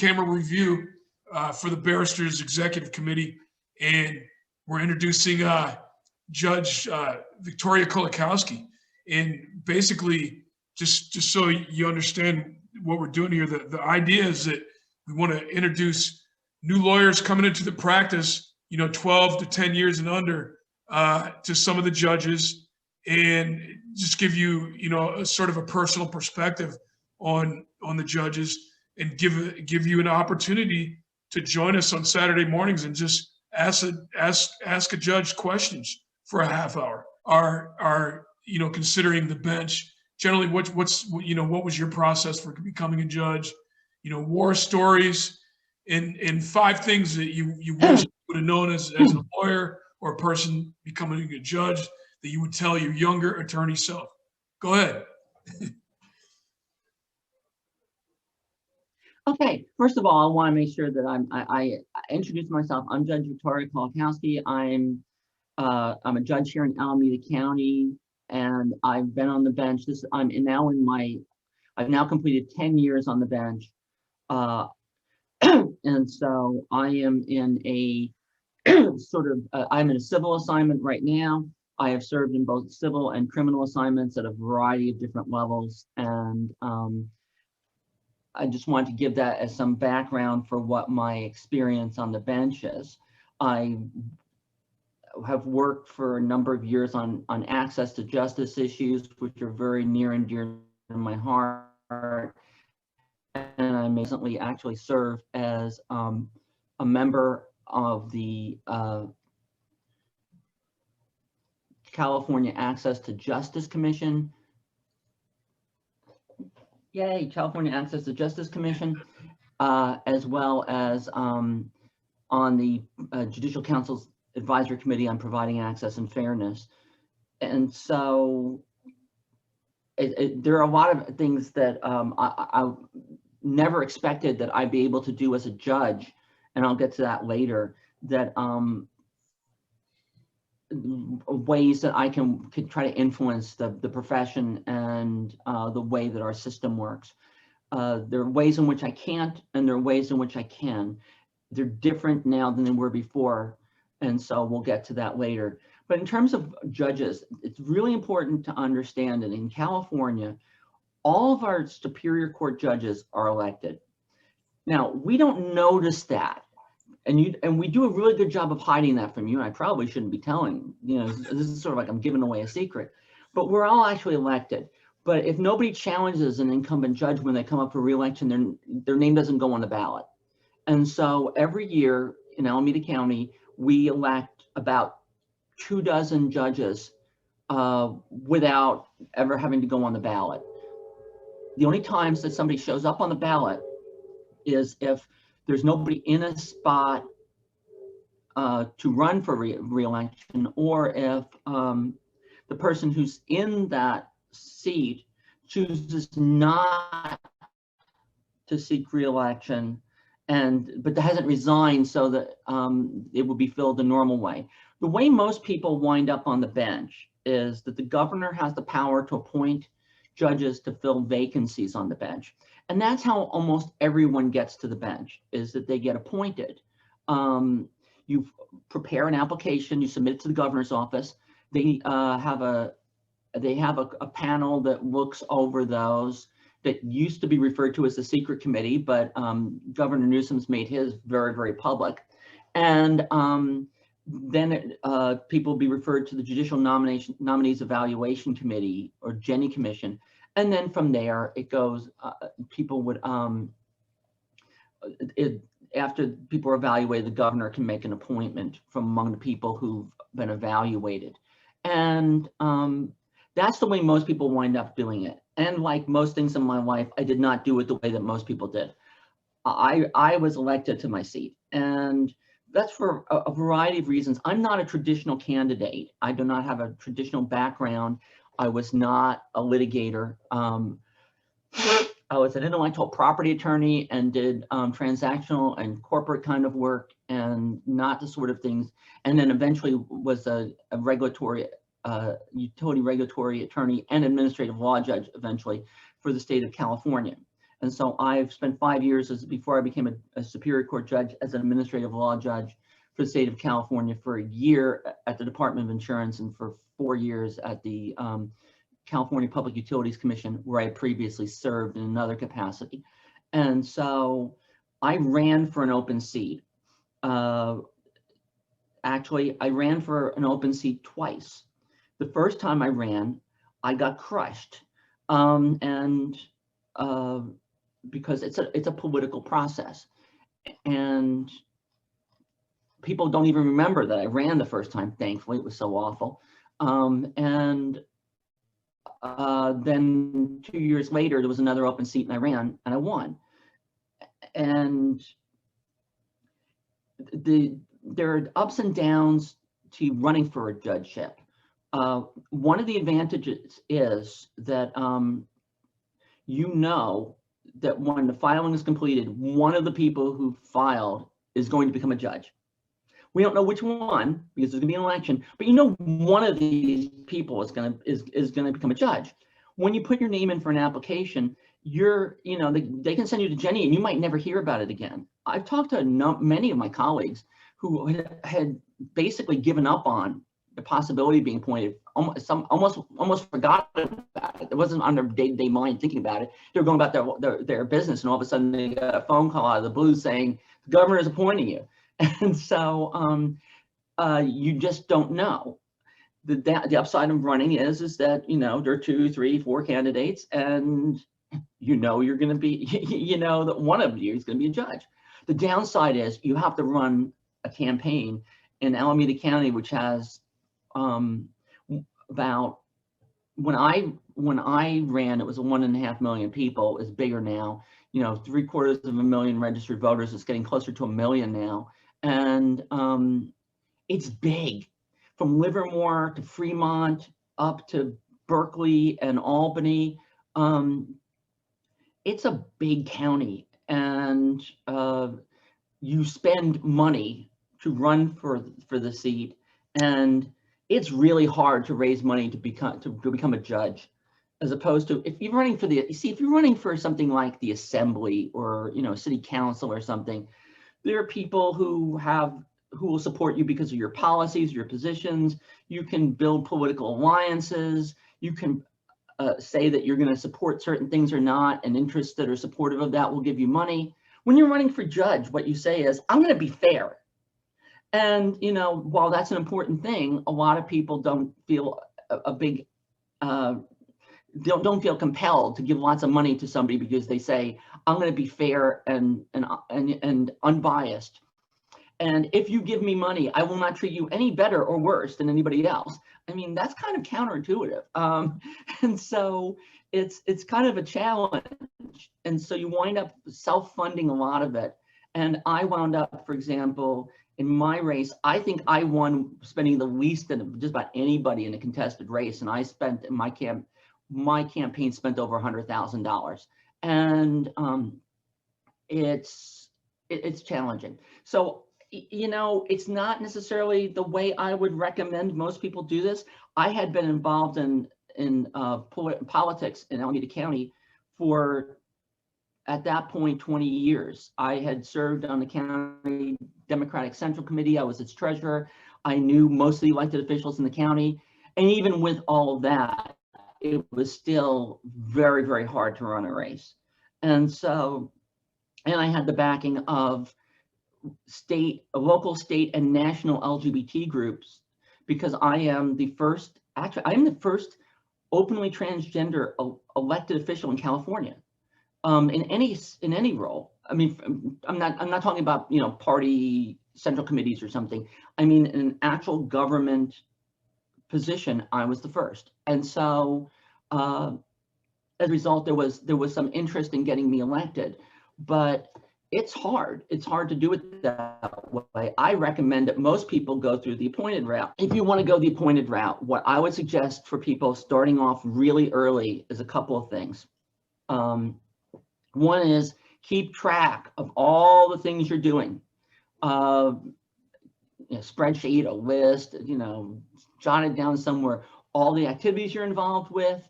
camera review for the Barristers Executive Committee, and we're introducing Judge Victoria Kolakowski. And basically, just so you understand what we're doing here, the idea is that we want to introduce new lawyers coming into the practice, 12 to 10 years and under, to some of the judges, and just give you, a sort of a personal perspective on the judges, and give you an opportunity to join us on Saturday mornings and just ask a judge questions for a half hour. Are considering the bench generally, what was your process for becoming a judge? War stories, and 5 things that you wish you would have known as a lawyer or a person becoming a judge that you would tell your younger attorney self. Go ahead. Okay, first of all, I want to make sure that I introduce myself. I'm Judge Victoria Kolakowski. I'm a judge here in Alameda County, and I've been on the bench. I've now completed 10 years on the bench, and so I am in a I'm in a civil assignment right now. I have served in both civil and criminal assignments at a variety of different levels, and I just wanted to give that as some background for what my experience on the bench is. I have worked for a number of years on access to justice issues, which are very near and dear to my heart. And I recently actually served as a member of the California Access to Justice Commission. Yay, California Access to Justice Commission, as well as on the Judicial Council's Advisory Committee on Providing Access and Fairness. And so there are a lot of things that I never expected that I'd be able to do as a judge, and I'll get to that later, that ways that I can try to influence the profession and the way that our system works. There are ways in which I can't, and there are ways in which I can. They're different now than they were before, and so we'll get to that later. But in terms of judges, it's really important to understand that in California, all of our Superior Court judges are elected. Now, we don't notice that. And we do a really good job of hiding that from you, and I probably shouldn't be telling, this is sort of like I'm giving away a secret, but we're all actually elected. But if nobody challenges an incumbent judge when they come up for re-election, their name doesn't go on the ballot. And so every year in Alameda County, we elect about 24 judges without ever having to go on the ballot. The only times that somebody shows up on the ballot is if there's nobody in a spot to run for re-election, or if the person who's in that seat chooses not to seek re-election, but hasn't resigned, so that it will be filled the normal way. The way most people wind up on the bench is that the governor has the power to appoint judges to fill vacancies on the bench. And that's how almost everyone gets to the bench, is that they get appointed. You prepare an application, you submit it to the governor's office. They have a panel that looks over those, that used to be referred to as the secret committee, but Governor Newsom's made his very, very public. And then people will be referred to the Judicial Nominees Evaluation Committee, or Jenny Commission. And then from there, it goes, people would, after people are evaluated, the governor can make an appointment from among the people who've been evaluated. And that's the way most people wind up doing it. And like most things in my life, I did not do it the way that most people did. I was elected to my seat, and that's for a variety of reasons. I'm not a traditional candidate. I do not have a traditional background. I was not a litigator. I was an intellectual property attorney and did transactional and corporate kind of work, and not the sort of things. And then eventually was a regulatory, utility regulatory attorney and administrative law judge eventually for the state of California. And so I've spent 5 years before I became a Superior Court judge as an administrative law judge for the state of California, for a year at the Department of Insurance, and for 4 years at the California Public Utilities Commission, where I previously served in another capacity. And so I ran for an open seat. Actually, I ran for an open seat twice. The first time I ran, I got crushed, because it's a political process, and people don't even remember that I ran the first time. Thankfully, it was so awful. Then 2 years later, there was another open seat, and I ran, and I won. And there are ups and downs to running for a judgeship. One of the advantages is that you know that when the filing is completed, one of the people who filed is going to become a judge. We don't know which one, because there's going to be an election, but you know one of these people is going to become a judge. When you put your name in for an application, they can send you to Jenny, and you might never hear about it again. I've talked to many of my colleagues who had basically given up on the possibility of being appointed, almost forgot about it. It wasn't on their day-to-day mind thinking about it. They were going about their business, and all of a sudden they got a phone call out of the blue saying, the governor is appointing you. And so you just don't know. The upside of running is that, there are 2, 3, 4 candidates, and you're going to be, that one of you is going to be a judge. The downside is you have to run a campaign in Alameda County, which has about, when I ran, it was 1.5 million people. It's bigger now. 750,000 registered voters. It's getting closer to 1 million now, and it's big. From Livermore to Fremont up to Berkeley and Albany, it's a big county, and you spend money to run for the seat, and it's really hard to raise money to become a judge, as opposed to if you're running for if you're running for something like the assembly or city council or something, there are people who will support you because of your policies, your positions. You can build political alliances. You can say that you're going to support certain things or not, and interests that are supportive of that will give you money. When you're running for judge, what you say is, I'm going to be fair. And, while that's an important thing, a lot of people don't feel don't feel compelled to give lots of money to somebody because they say, I'm going to be fair and unbiased. And if you give me money, I will not treat you any better or worse than anybody else. I mean, that's kind of counterintuitive. And so it's kind of a challenge. And so you wind up self-funding a lot of it. And I wound up, for example, in my race, I think I won spending the least of just about anybody in a contested race. And I spent, my campaign spent over $100,000. And it's challenging. So, it's not necessarily the way I would recommend most people do this. I had been involved in politics in Alameda County for, at that point, 20 years. I had served on the county Democratic Central Committee. I was its treasurer. I knew most of the elected officials in the county. And even with all of that, it was still very, very hard to run a race. And so, and I had the backing of local, state, and national LGBT groups, because I am the first openly transgender elected official in California, in any role. I mean, I'm not talking about party central committees or something. I mean, in an actual government position, I was the first. And so as a result, there was some interest in getting me elected, but it's hard. It's hard to do it that way. I recommend that most people go through the appointed route. If you want to go the appointed route, what I would suggest for people starting off really early is a couple of things. One is keep track of all the things you're doing. Spreadsheet, a list, jot it down somewhere, all the activities you're involved with.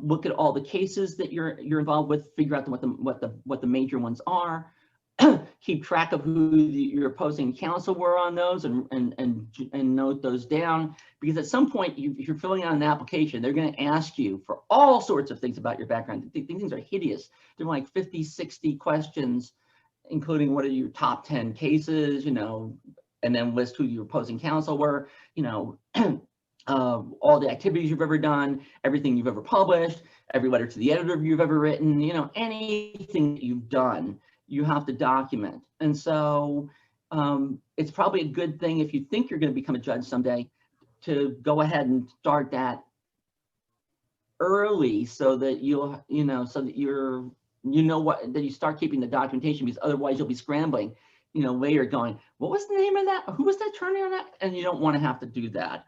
Look at all the cases that you're involved with, figure out what the major ones are. Keep track of who your opposing counsel were on those, and note those down, because at some point if you're filling out an application, they're going to ask you for all sorts of things about your background. These things are hideous. They're like 50, 60 questions, including what are your top 10 cases, you know, and then list who your opposing counsel were, you know, all the activities you've ever done, everything you've ever published, every letter to the editor you've ever written, you know, anything that you've done, you have to document. And so it's probably a good thing, if you think you're going to become a judge someday, to go ahead and start that early, so that you'll, you know, so that you're, you know, what, that you start keeping the documentation, because otherwise you'll be scrambling, you know, later going, what was the name of that? Who was the attorney on that? And you don't want to have to do that.